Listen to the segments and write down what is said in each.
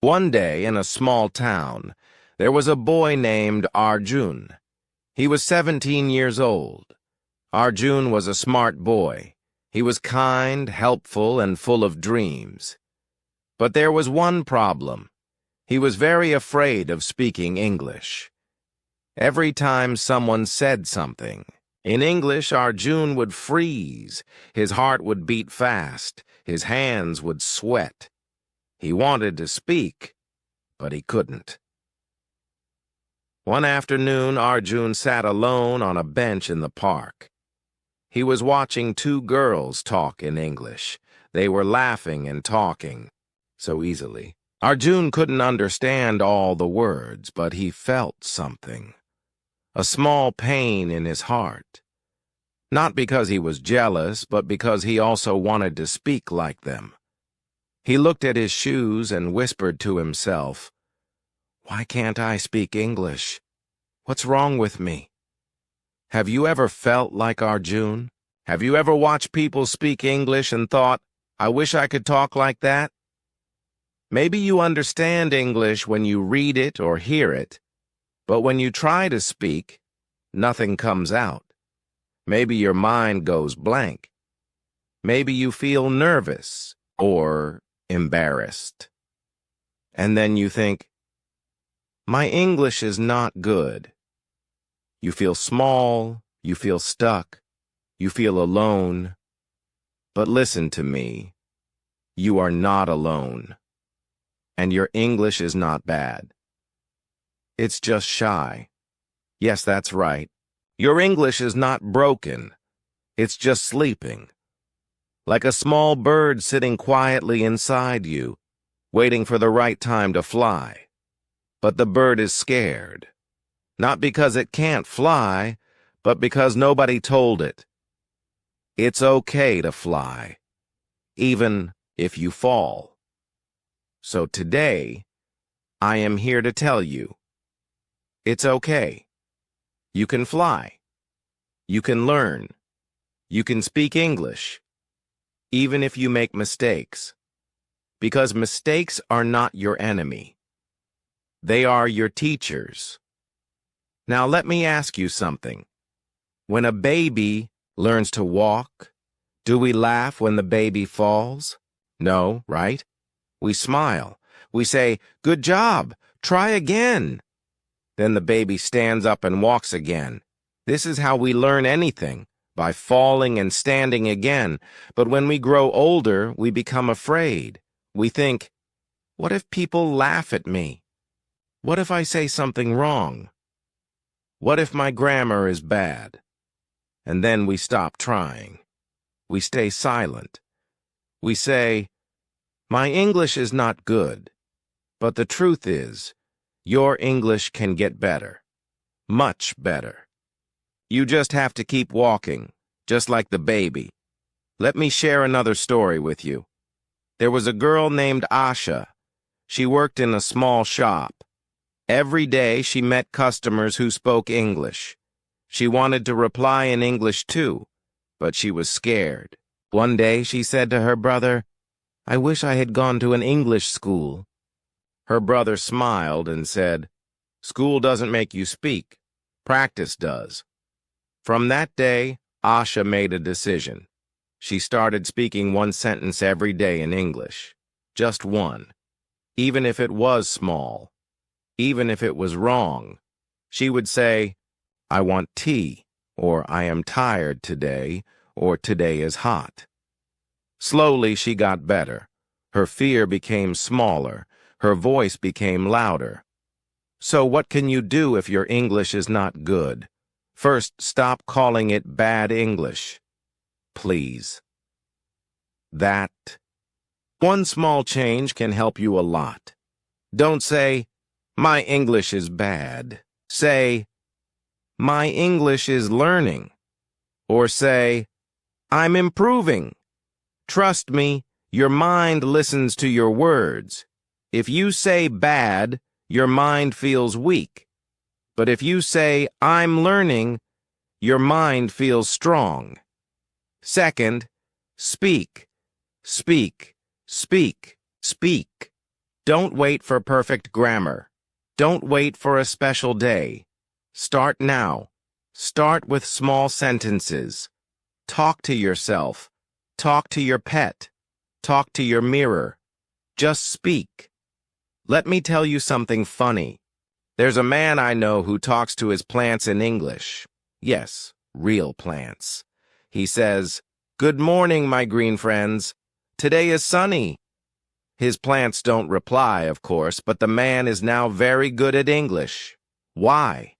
One day, in a small town, there was a boy named Arjun. He was 17 years old. Arjun was a smart boy. He was kind, helpful, and full of dreams. But there was one problem. He was very afraid of speaking English. Every time someone said something in English, Arjun would freeze. His heart would beat fast. His hands would sweat. He wanted to speak, but he couldn't. One afternoon, Arjun sat alone on a bench in the park. He was watching two girls talk in English. They were laughing and talking so easily. Arjun couldn't understand all the words, but he felt something. A small pain in his heart. Not because he was jealous, but because he also wanted to speak like them. He looked at his shoes and whispered to himself, "Why can't I speak English? What's wrong with me?" Have you ever felt like Arjun? Have you ever watched people speak English and thought, "I wish I could talk like that"? Maybe you understand English when you read it or hear it, but when you try to speak, nothing comes out. Maybe your mind goes blank. Maybe you feel nervous or embarrassed. And then you think, "My English is not good." You feel small, you feel stuck, you feel alone. But listen to me. You are not alone. And your English is not bad. It's just shy. Yes, that's right. Your English is not broken. It's just sleeping. Like a small bird sitting quietly inside you, waiting for the right time to fly. But the bird is scared. Not because it can't fly, but because nobody told it. It's okay to fly, even if you fall. So today, I am here to tell you, it's okay. You can fly. You can learn. You can speak English, even if you make mistakes. Because mistakes are not your enemy. They are your teachers. Now let me ask you something. When a baby learns to walk, do we laugh when the baby falls? No, right? We smile. We say, "Good job. Try again." Then the baby stands up and walks again. This is how we learn anything, by falling and standing again. But when we grow older, we become afraid. We think, "What if people laugh at me? What if I say something wrong? What if my grammar is bad?" And then we stop trying. We stay silent. We say, "My English is not good." But the truth is, your English can get better. Much better. You just have to keep walking, just like the baby. Let me share another story with you. There was a girl named Asha. She worked in a small shop. Every day she met customers who spoke English. She wanted to reply in English too, but she was scared. One day she said to her brother, "I wish I had gone to an English school." Her brother smiled and said, "School doesn't make you speak. Practice does." From that day, Asha made a decision. She started speaking one sentence every day in English. Just one. Even if it was small. Even if it was wrong. She would say, "I want tea," or "I am tired today," or "Today is hot." Slowly she got better. Her fear became smaller. Her voice became louder. So what can you do if your English is not good? First, stop calling it bad English. Please. That one small change can help you a lot. Don't say, "My English is bad." Say, "My English is learning." Or say, "I'm improving." Trust me, your mind listens to your words. If you say bad, your mind feels weak. But if you say, "I'm learning," your mind feels strong. Second, speak, speak, speak, speak. Don't wait for perfect grammar. Don't wait for a special day. Start now. Start with small sentences. Talk to yourself. Talk to your pet. Talk to your mirror. Just speak. Let me tell you something funny. There's a man I know who talks to his plants in English. Yes, real plants. He says, "Good morning, my green friends. Today is sunny." His plants don't reply, of course, but the man is now very good at English. Why?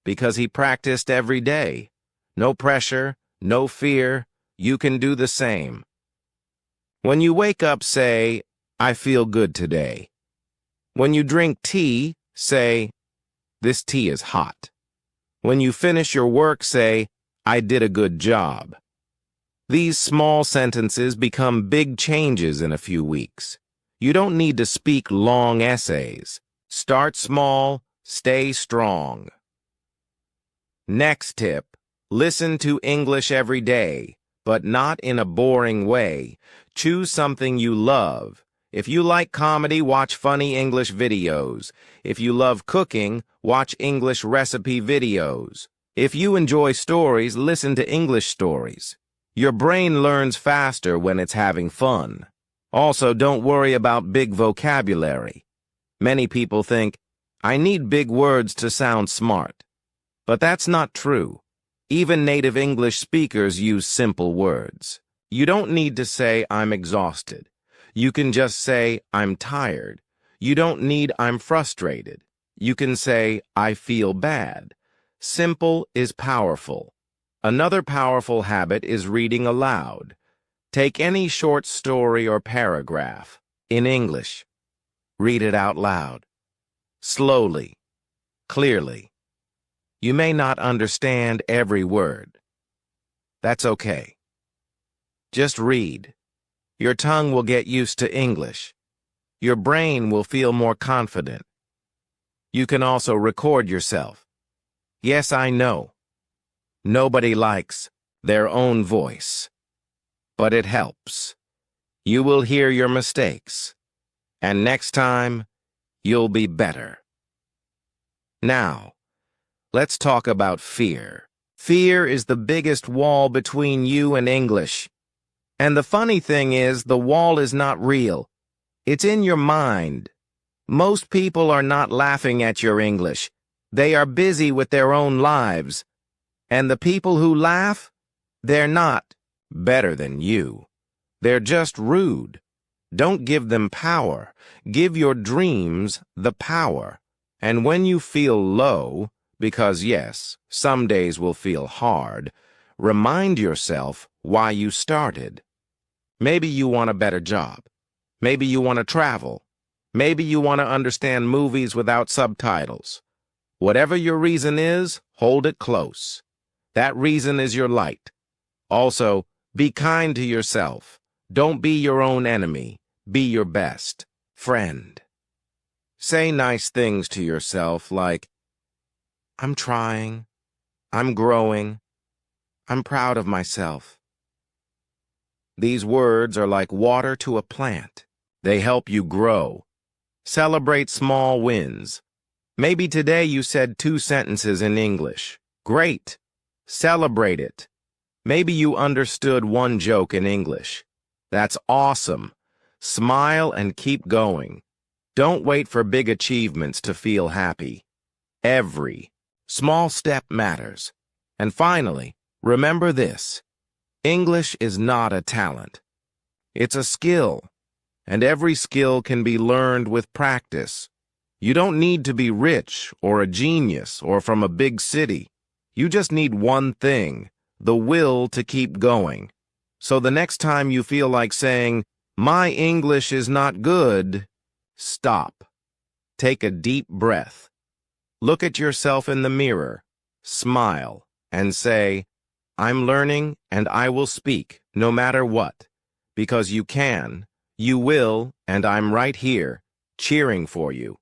Because he practiced every day. No pressure, no fear. You can do the same. When you wake up, say, "I feel good today." When you drink tea, say, "This tea is hot." When you finish your work, say, "I did a good job." These small sentences become big changes in a few weeks. You don't need to speak long essays. Start small, stay strong. Next tip, listen to English every day, but not in a boring way. Choose something you love. If you like comedy, watch funny English videos. If you love cooking, watch English recipe videos. If you enjoy stories, listen to English stories. Your brain learns faster when it's having fun. Also, don't worry about big vocabulary. Many people think, "I need big words to sound smart." But that's not true. Even native English speakers use simple words. You don't need to say, "I'm exhausted." You can just say, "I'm tired." You don't need "I'm frustrated." You can say, "I feel bad." Simple is powerful. Another powerful habit is reading aloud. Take any short story or paragraph in English. Read it out loud. Slowly. Clearly. You may not understand every word. That's okay. Just read. Your tongue will get used to English. Your brain will feel more confident. You can also record yourself. Yes, I know. Nobody likes their own voice. But it helps. You will hear your mistakes. And next time, you'll be better. Now, let's talk about fear. Fear is the biggest wall between you and English. And the funny thing is, the wall is not real. It's in your mind. Most people are not laughing at your English. They are busy with their own lives. And the people who laugh, they're not better than you. They're just rude. Don't give them power. Give your dreams the power. And when you feel low, because yes, some days will feel hard, remind yourself why you started. Maybe you want a better job. Maybe you want to travel. Maybe you want to understand movies without subtitles. Whatever your reason is, hold it close. That reason is your light. Also, be kind to yourself. Don't be your own enemy. Be your best friend. Say nice things to yourself like, "I'm trying. I'm growing. I'm proud of myself." These words are like water to a plant. They help you grow. Celebrate small wins. Maybe today you said 2 sentences in English. Great. Celebrate it. Maybe you understood 1 joke in English. That's awesome. Smile and keep going. Don't wait for big achievements to feel happy. Every small step matters. And finally, remember this. English is not a talent. It's a skill. And every skill can be learned with practice. You don't need to be rich or a genius or from a big city. You just need one thing, the will to keep going. So the next time you feel like saying, "My English is not good," stop. Take a deep breath. Look at yourself in the mirror, smile, and say, "I'm learning and I will speak no matter what. Because you can, you will, and I'm right here, cheering for you."